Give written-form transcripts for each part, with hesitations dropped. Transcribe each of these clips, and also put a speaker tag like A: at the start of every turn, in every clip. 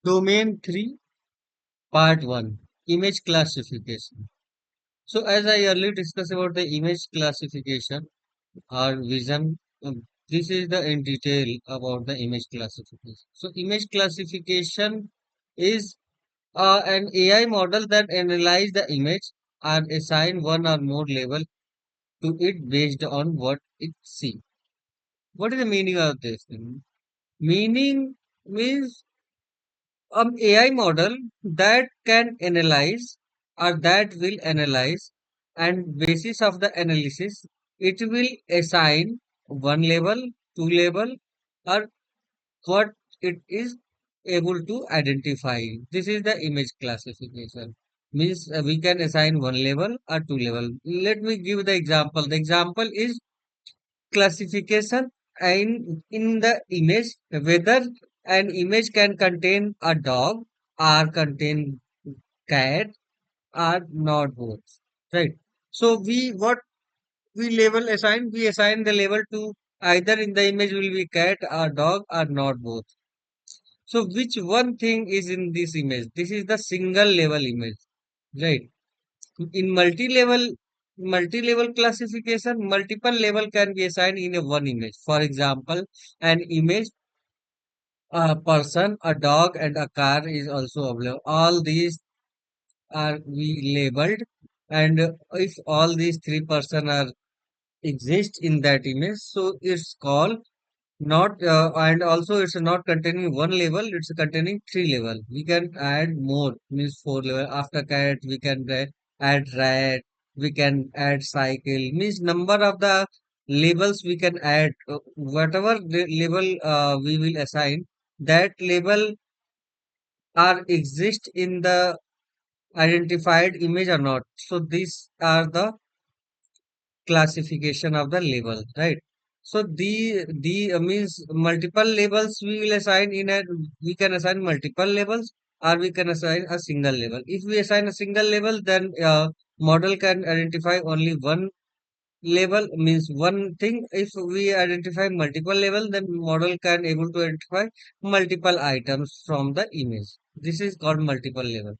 A: Domain 3, Part 1, Image Classification. So, as I earlier discussed about the image classification or vision, this is the in detail about the image classification. So, image classification is an AI model that analyze the image and assign one or more label to it based on what it see. What is the meaning of this? Meaning means AI model that can analyze or that will analyze, and basis of the analysis it will assign one label, two label, or what it is able to identify. This is the image classification. Means we can assign one label or two label. Let me give the example. The example is classification in the image, whether an image can contain a dog or contain cat or not both, right? So we assign the label to either in the image will be cat or dog or not both. So which one thing is in this image? This is the single level image, right? In multi-level classification, multiple level can be assigned in a one image. For example, an image, a person, a dog, and a car is also available. All these are we labeled, and if all these three person are exist in that image, so it's called not and also it's not containing one level, it's containing three level. We can add more, means four level. After cat we can add rat, we can add cycle, means number of the labels we can add, whatever the label we will assign, that label are exist in the identified image or not. So these are the classification of the label, right? So the means multiple labels we will assign in a, we can assign multiple labels or we can assign a single label. If we assign a single label, then model can identify only one label, means one thing. If we identify multiple label, then model can able to identify multiple items from the image. This is called multiple label.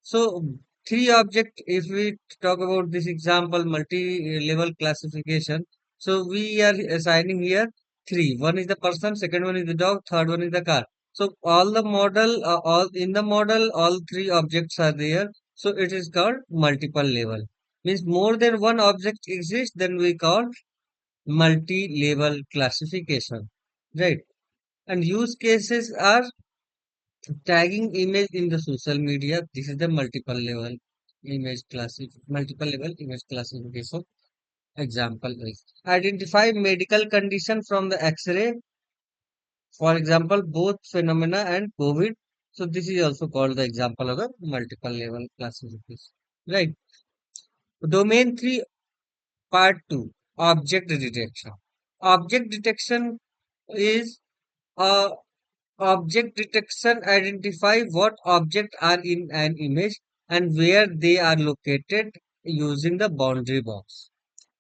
A: So three object, if we talk about this example, multi-level classification. So we are assigning here three. One is the person, second one is the dog, third one is the car. So all the model, all in the model, all three objects are there. So it is called multiple level. Means more than one object exists, then we call multi-level classification. Right. And use cases are tagging image in the social media. This is the multiple level image classification. Example is identify medical condition from the X-ray. For example, both phenomena and COVID. So this is also called the example of the multiple level classification. Right. Domain 3, Part 2, object detection. Object detection is a object detection identify what objects are in an image and where they are located using the boundary box.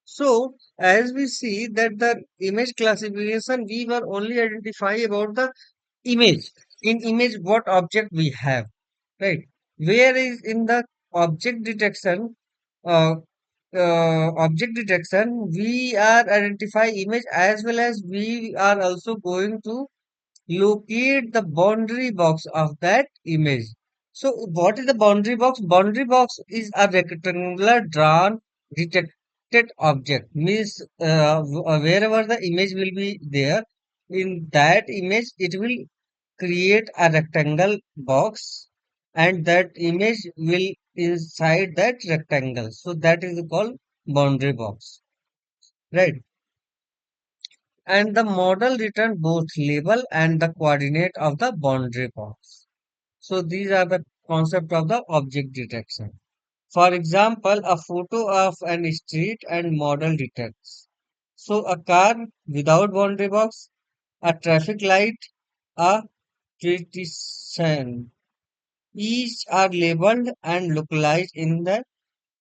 A: So, as we see that the image classification, we were only identify about the image. In image, what object we have, right? Where is in the object detection, uh, object detection, we are identify image as well as we are also going to locate the boundary box of that image. So, what is the boundary box? Boundary box is a rectangular drawn detected object. Means wherever the image will be there, in that image it will create a rectangle box, and that image will inside that rectangle. So that is called boundary box, right? And the model return both label and the coordinate of the boundary box. So these are the concept of the object detection. For example, a photo of an street and model detects. So a car without boundary box, a traffic light, a pedestrian. Each are labeled and localized in the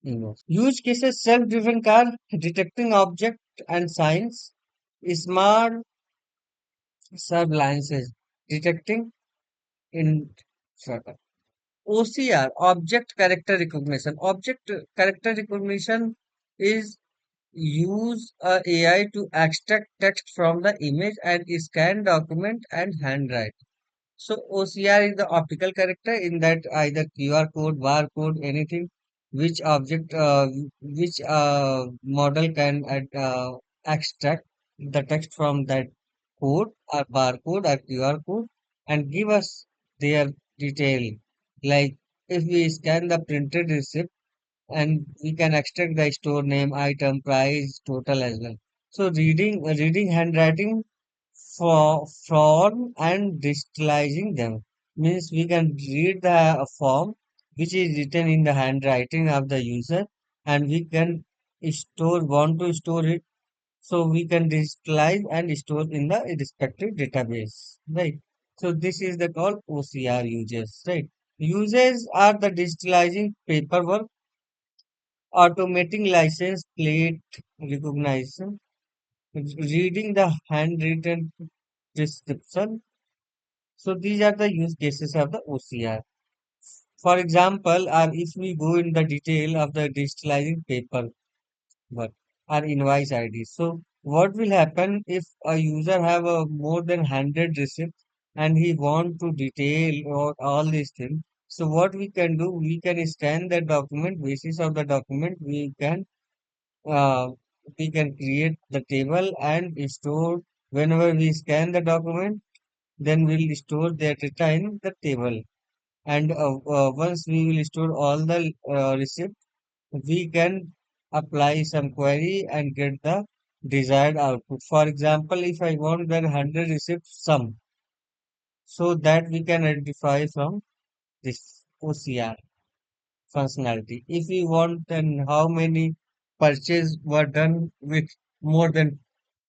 A: image. Use cases self-driven car detecting object and signs. Smart surveillance detecting in further. OCR, object character recognition. Object character recognition is use AI to extract text from the image and scan document and handwrite. So OCR is the optical character in that either QR code, barcode, anything which object, which model can extract the text from that code or barcode or QR code and give us their detail. Like if we scan the printed receipt and we can extract the store name, item, price, total as well. So reading handwriting for form and digitalizing them means we can read the form which is written in the handwriting of the user and we can want to store it so we can digitalize and store in the respective database, right? So this is the called OCR uses, right? Uses are the digitalizing paperwork, automating license plate recognition, reading the handwritten description. So these are the use cases of the OCR. For example, if we go in the detail of the digitalizing paper work or invoice ID. So what will happen if a user have a more than 100 receipts and he want to detail or all these things. So what we can do, we can scan the document, basis of the document, uh, we can create the table and store whenever we scan the document, then we'll store that data in the table. And once we will store all the receipt, we can apply some query and get the desired output. For example, if I want the 100 receipt sum, so that we can identify from this OCR functionality. If we want then how many purchase were done with more than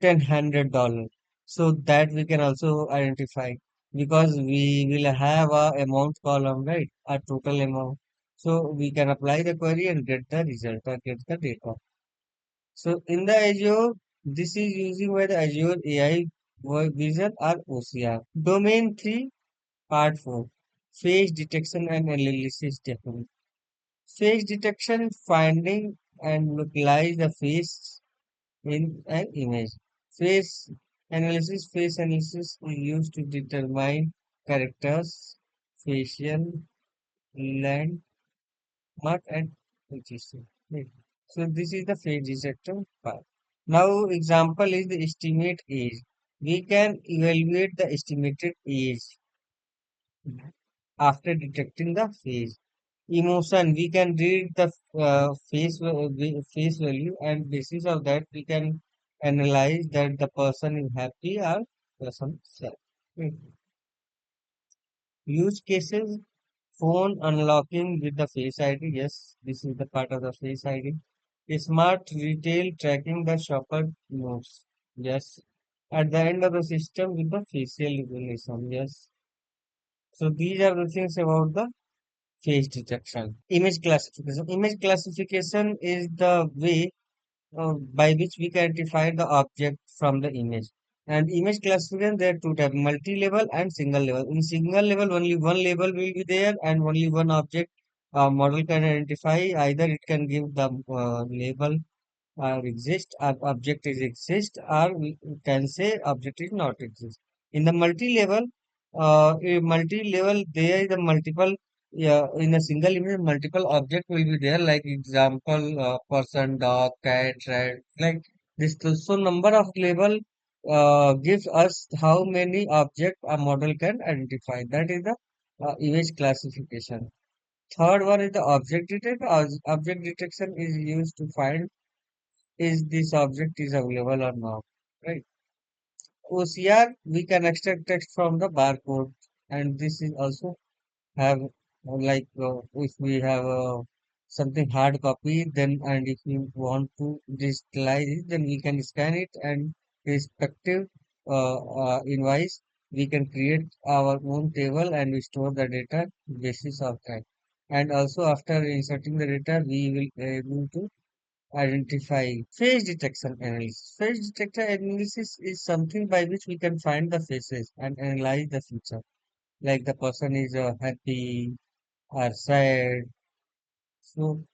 A: $1,000, so that we can also identify because we will have a amount column, right? A total amount. So we can apply the query and get the result or get the data. So in the Azure, this is using by the Azure AI Vision or OCR. Domain 3, Part 4. Face detection and analysis technique. Face detection, finding and localize the face in an image. Face analysis is used to determine characters, facial, landmark, and position. Right. So this is the face detection part. Now example is the estimate age. We can evaluate the estimated age after detecting the face. Emotion, we can read the face value and basis of that we can analyze that the person is happy or person sad. Hmm. Use cases, phone unlocking with the face ID. Yes, this is the part of the face ID. Smart retail tracking the shopper moves. Yes. At the end of the system with the facial recognition. Yes. So these are the things about the face detection. Image classification. Image classification is the way by which we can identify the object from the image. And image classification, there are two types, multi-level and single level. In single level, only one label will be there and only one object model can identify. Either it can give the label exist, object is exist, or we can say object is not exist. In the multi-level, there is a multiple, yeah, in a single image, multiple object will be there, like example, person, dog, cat, rat, like this. So number of label gives us how many object a model can identify. That is the image classification. Third one is the object detection. Object detection is used to find is this object is available or not, right? OCR, we can extract text from the barcode, and this is also have if we have something hard copy, then and if we want to digitalize it, then we can scan it and respective invoice, we can create our own table and we store the data basis of that. And also after inserting the data, we will be able to identify face detection analysis. Face detection analysis is something by which we can find the faces and analyze the feature. like the person is happy or sad. So